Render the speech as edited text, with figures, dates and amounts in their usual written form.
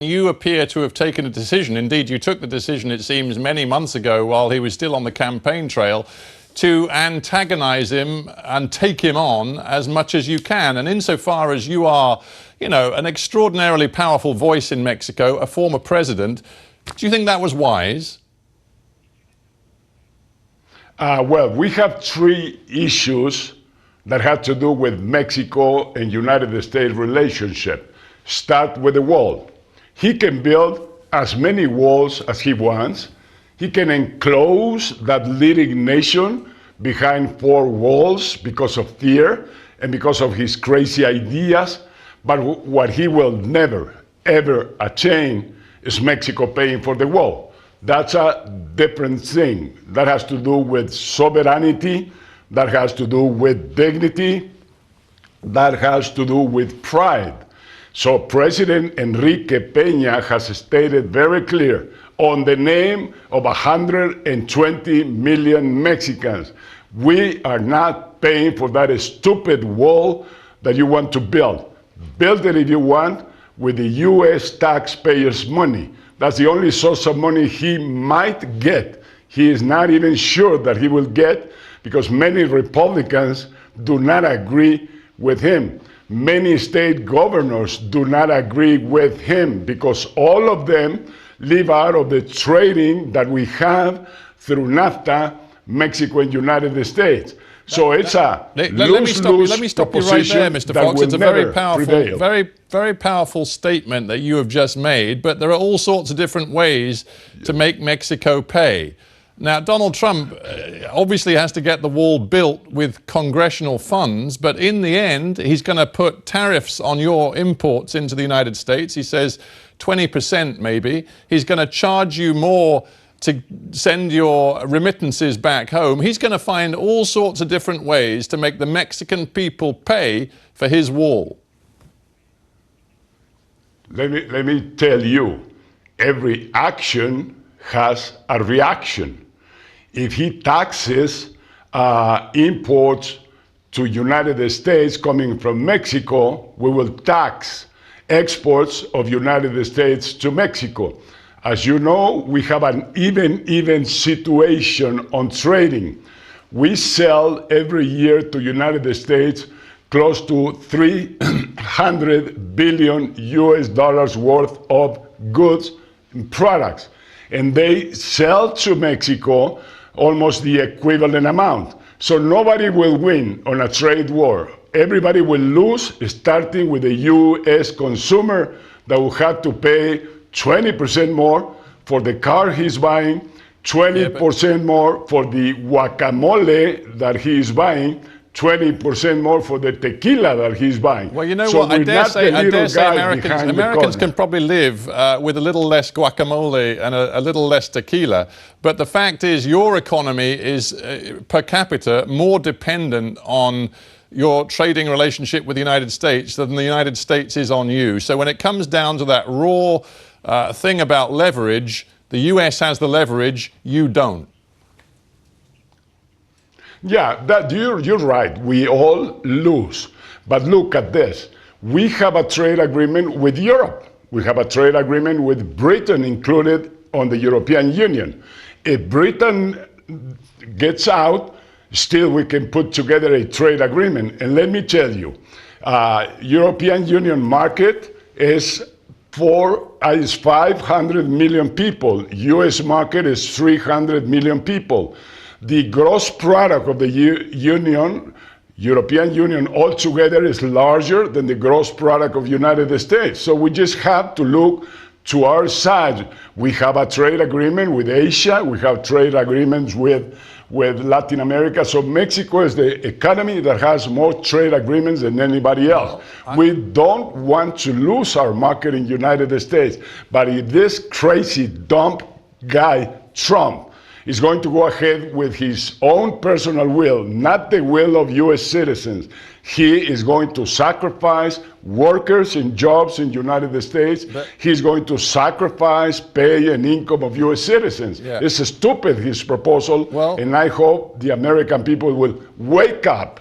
You appear to have taken a decision, indeed you took the decision, it seems, many months ago while he was still on the campaign trail, to antagonize him and take him on as much as you can. And insofar as you are, you know, an extraordinarily powerful voice in Mexico, a former president, do you think that was wise? Well, we have three issues that have to do with Mexico and United States relationship. Start with the wall. He can build as many walls as he wants. He can enclose that leading nation behind four walls because of fear and because of his crazy ideas. But what he will never, ever attain is Mexico paying for the wall. That's a different thing. That has to do with sovereignty, that has to do with dignity, that has to do with pride. So President Enrique Peña has stated very clear, on the name of 120 million Mexicans, we are not paying for that stupid wall that you want to build. Build it if you want with the US taxpayers' money. That's the only source of money he might get. He is not even sure that he will get, because many Republicans do not agree with him. Many state governors do not agree with him, because all of them live out of the trading that we have through NAFTA, Mexico and United States. So it's a lose-lose Let me stop you right there, Mr. Fox. It's a very powerful statement that you have just made, but there are all sorts of different ways to make Mexico pay. Now, Donald Trump obviously has to get the wall built with congressional funds, but in the end, he's going to put tariffs on your imports into the United States. He says 20% maybe. He's going to charge you more to send your remittances back home. He's going to find all sorts of different ways to make the Mexican people pay for his wall. Let me tell you, every action has a reaction. If he taxes imports to United States coming from Mexico, we will tax exports of United States to Mexico. As you know, we have an even situation on trading. We sell every year to United States close to $300 billion US worth of goods and products. And they sell to Mexico almost the equivalent amount. So nobody will win on a trade war. Everybody will lose, starting with the US consumer that will have to pay 20% more for the car he's buying, 20% more for the guacamole that he's buying, 20% more for the tequila that he's buying. Well, you know what, I dare say Americans can probably live with a little less guacamole and a little less tequila. But the fact is, your economy is per capita more dependent on your trading relationship with the United States than the United States is on you. So when it comes down to that raw thing about leverage, the US has the leverage, you don't. Yeah, you're right. We all lose. But look at this. We have a trade agreement with Europe. We have a trade agreement with Britain included on the European Union. If Britain gets out, still we can put together a trade agreement. And let me tell you, European Union market is 500 million people. US market is 300 million people. The gross product of the European Union altogether is larger than the gross product of United States. So we just have to look to our side. We have a trade agreement with Asia. We have trade agreements with Latin America. So Mexico is the economy that has more trade agreements than anybody else. We don't want to lose our market in United States. But if this crazy, dumb guy, Trump, is going to go ahead with his own personal will, not the will of US citizens, he is going to sacrifice workers and jobs in United States. He's going to sacrifice pay and income of US citizens. It's stupid, his proposal, and I hope the American people will wake up